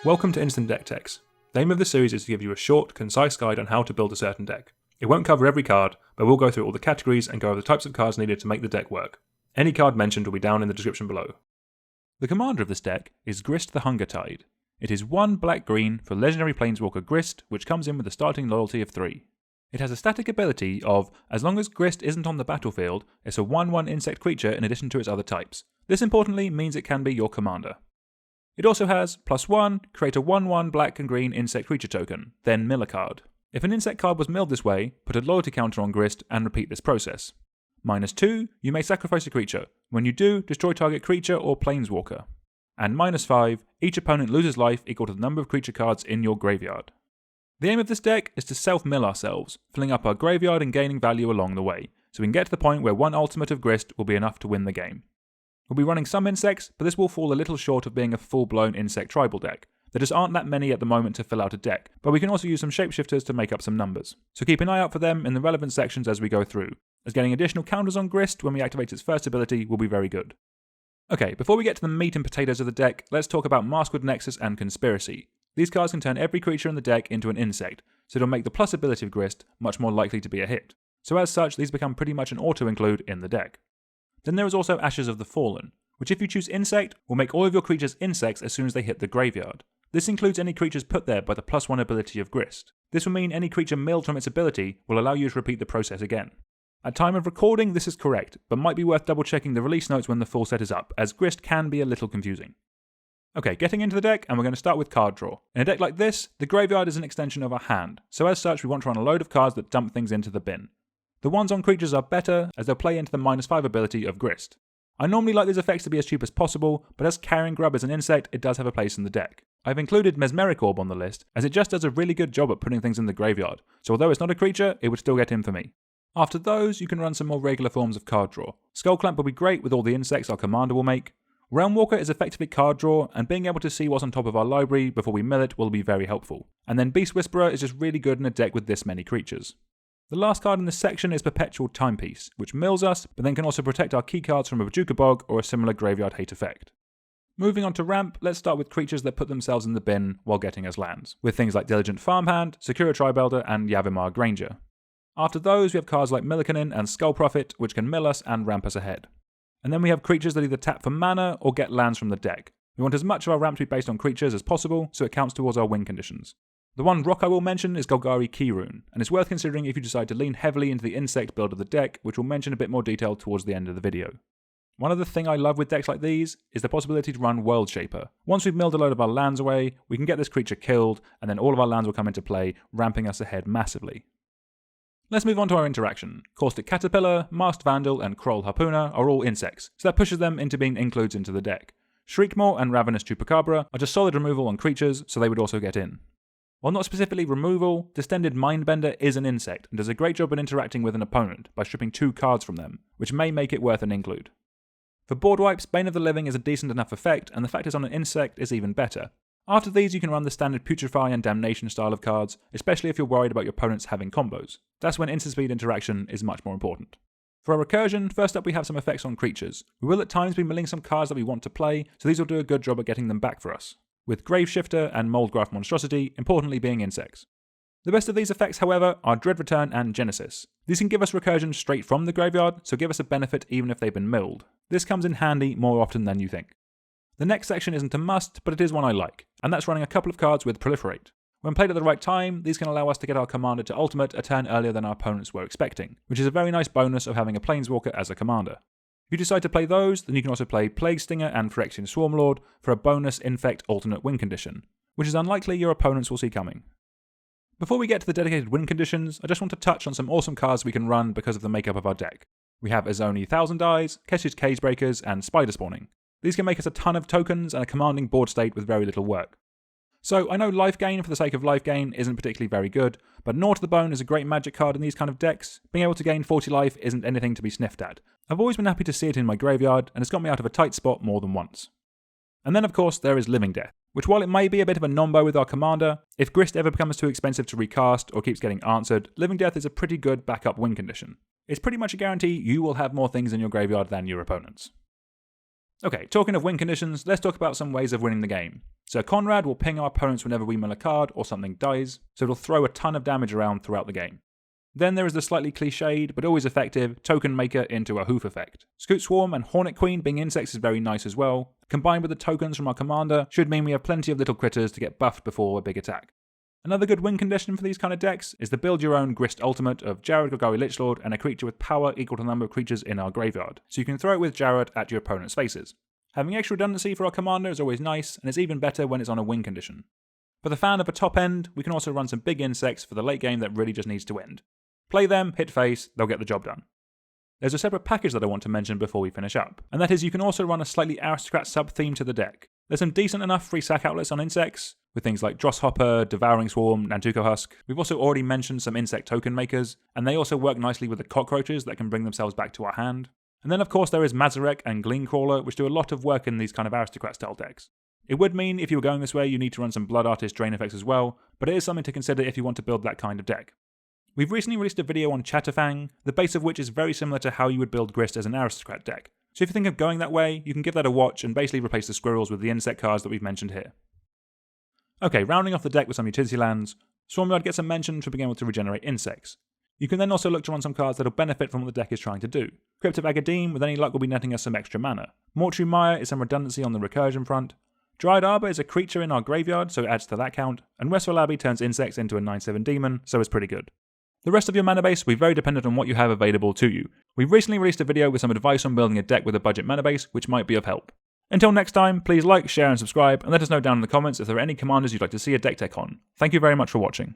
Welcome to Instant Deck Techs. The aim of this series is to give you a short, concise guide on how to build a certain deck. It won't cover every card, but we'll go through all the categories and go over the types of cards needed to make the deck work. Any card mentioned will be down in the description below. The commander of this deck is Grist the Hunger Tide. It is 1 black-green for legendary planeswalker Grist, which comes in with a starting loyalty of 3. It has a static ability of, as long as Grist isn't on the battlefield, it's a 1/1 insect creature in addition to its other types. This importantly means it can be your commander. It also has +1, create a 1/1 black and green insect creature token, then mill a card. If an insect card was milled this way, put a loyalty counter on Grist and repeat this process. -2, you may sacrifice a creature. When you do, destroy target creature or planeswalker. And -5, each opponent loses life equal to the number of creature cards in your graveyard. The aim of this deck is to self-mill ourselves, filling up our graveyard and gaining value along the way, so we can get to the point where one ultimate of Grist will be enough to win the game. We'll be running some insects, but this will fall a little short of being a full-blown insect tribal deck. There just aren't that many at the moment to fill out a deck, but we can also use some shapeshifters to make up some numbers. So keep an eye out for them in the relevant sections as we go through, as getting additional counters on Grist when we activate its first ability will be very good. Okay, before we get to the meat and potatoes of the deck, let's talk about Maskwood Nexus and Conspiracy. These cards can turn every creature in the deck into an insect, so it'll make the plus ability of Grist much more likely to be a hit. So as such, these become pretty much an auto-include in the deck. Then there is also Ashes of the Fallen, which if you choose Insect, will make all of your creatures insects as soon as they hit the graveyard. This includes any creatures put there by the +1 ability of Grist. This will mean any creature milled from its ability will allow you to repeat the process again. At time of recording, this is correct, but might be worth double checking the release notes when the full set is up, as Grist can be a little confusing. Okay, getting into the deck, and we're going to start with card draw. In a deck like this, the graveyard is an extension of our hand, so as such we want to run a load of cards that dump things into the bin. The ones on creatures are better, as they'll play into the -5 ability of Grist. I normally like these effects to be as cheap as possible, but as Carrion Grub is an insect, it does have a place in the deck. I've included Mesmeric Orb on the list, as it just does a really good job at putting things in the graveyard, so although it's not a creature, it would still get in for me. After those, you can run some more regular forms of card draw. Skullclamp will be great with all the insects our commander will make. Realmwalker is effectively card draw, and being able to see what's on top of our library before we mill it will be very helpful. And then Beast Whisperer is just really good in a deck with this many creatures. The last card in this section is Perpetual Timepiece, which mills us, but then can also protect our key cards from a Bajuka Bog or a similar graveyard hate effect. Moving on to ramp, let's start with creatures that put themselves in the bin while getting us lands, with things like Diligent Farmhand, Sakura Tribelder, and Yavimar Granger. After those, we have cards like Millikanin and Skull Prophet, which can mill us and ramp us ahead. And then we have creatures that either tap for mana or get lands from the deck. We want as much of our ramp to be based on creatures as possible, so it counts towards our win conditions. The one rock I will mention is Golgari Keyrune, and it's worth considering if you decide to lean heavily into the insect build of the deck, which we'll mention a bit more detail towards the end of the video. One other thing I love with decks like these is the possibility to run World Shaper. Once we've milled a load of our lands away, we can get this creature killed, and then all of our lands will come into play, ramping us ahead massively. Let's move on to our interaction. Caustic Caterpillar, Masked Vandal, and Kroll Harpooner are all insects, so that pushes them into being includes into the deck. Shriekmaw and Ravenous Chupacabra are just solid removal on creatures, so they would also get in. While not specifically removal, Displaced Mindbender is an insect and does a great job at interacting with an opponent by stripping 2 cards from them, which may make it worth an include. For board wipes, Bane of the Living is a decent enough effect, and the fact it's on an insect is even better. After these, you can run the standard Putrefy and Damnation style of cards, especially if you're worried about your opponents having combos. That's when instant speed interaction is much more important. For our recursion, first up we have some effects on creatures. We will at times be milling some cards that we want to play, so these will do a good job at getting them back for us, with Graveshifter and Moldgraph Monstrosity importantly being insects. The best of these effects, however, are Dread Return and Genesis. These can give us recursion straight from the graveyard, so give us a benefit even if they've been milled. This comes in handy more often than you think. The next section isn't a must, but it is one I like, and that's running a couple of cards with Proliferate. When played at the right time, these can allow us to get our commander to ultimate a turn earlier than our opponents were expecting, which is a very nice bonus of having a planeswalker as a commander. If you decide to play those, then you can also play Plague Stinger and Phyrexian Swarmlord for a bonus Infect Alternate win condition, which is unlikely your opponents will see coming. Before we get to the dedicated win conditions, I just want to touch on some awesome cards we can run because of the makeup of our deck. We have Azoni Thousand Eyes, Kesh's Cagebreakers, and Spider Spawning. These can make us a ton of tokens and a commanding board state with very little work. So I know life gain for the sake of life gain isn't particularly very good, but Gnaw to the Bone is a great magic card in these kind of decks. Being able to gain 40 life isn't anything to be sniffed at. I've always been happy to see it in my graveyard, and it's got me out of a tight spot more than once. And then of course there is Living Death, which while it may be a bit of a nombo with our commander, if Grist ever becomes too expensive to recast or keeps getting answered, Living Death is a pretty good backup win condition. It's pretty much a guarantee you will have more things in your graveyard than your opponents. Okay, talking of win conditions, let's talk about some ways of winning the game. So Conrad will ping our opponents whenever we mill a card or something dies, so it'll throw a ton of damage around throughout the game. Then there is the slightly cliched, but always effective, Token Maker into a hoof effect. Scoot Swarm and Hornet Queen being insects is very nice as well. Combined with the tokens from our commander, should mean we have plenty of little critters to get buffed before a big attack. Another good win condition for these kind of decks is the build your own Grist Ultimate of Jared Golgari Lichlord and a creature with power equal to the number of creatures in our graveyard, so you can throw it with Jared at your opponent's faces. Having extra redundancy for our commander is always nice, and it's even better when it's on a win condition. For the fan of a top end, we can also run some big insects for the late game that really just needs to end. Play them, hit face, they'll get the job done. There's a separate package that I want to mention before we finish up, and that is you can also run a slightly Aristocrat sub-theme to the deck. There's some decent enough free sack outlets on insects, with things like Drosshopper, Devouring Swarm, Nantuko Husk. We've also already mentioned some insect token makers, and they also work nicely with the cockroaches that can bring themselves back to our hand. And then of course there is Mazarek and Gleancrawler, which do a lot of work in these kind of Aristocrat style decks. It would mean if you were going this way you need to run some Blood Artist drain effects as well, but it is something to consider if you want to build that kind of deck. We've recently released a video on Chaterfang, the base of which is very similar to how you would build Grist as an Aristocrat deck. So if you think of going that way, you can give that a watch and basically replace the squirrels with the insect cards that we've mentioned here. Okay, rounding off the deck with some utility lands, Swarmyard gets a mention for being able to regenerate insects. You can then also look to run some cards that will benefit from what the deck is trying to do. Crypt of Agadeem, with any luck, will be netting us some extra mana. Mortuary Mire is some redundancy on the recursion front. Dryad Arbor is a creature in our graveyard, so it adds to that count. And Westwell Abbey turns insects into a 9/7 demon, so it's pretty good. The rest of your mana base will be very dependent on what you have available to you. We've recently released a video with some advice on building a deck with a budget mana base, which might be of help. Until next time, please like, share and subscribe, and let us know down in the comments if there are any commanders you'd like to see a deck tech on. Thank you very much for watching.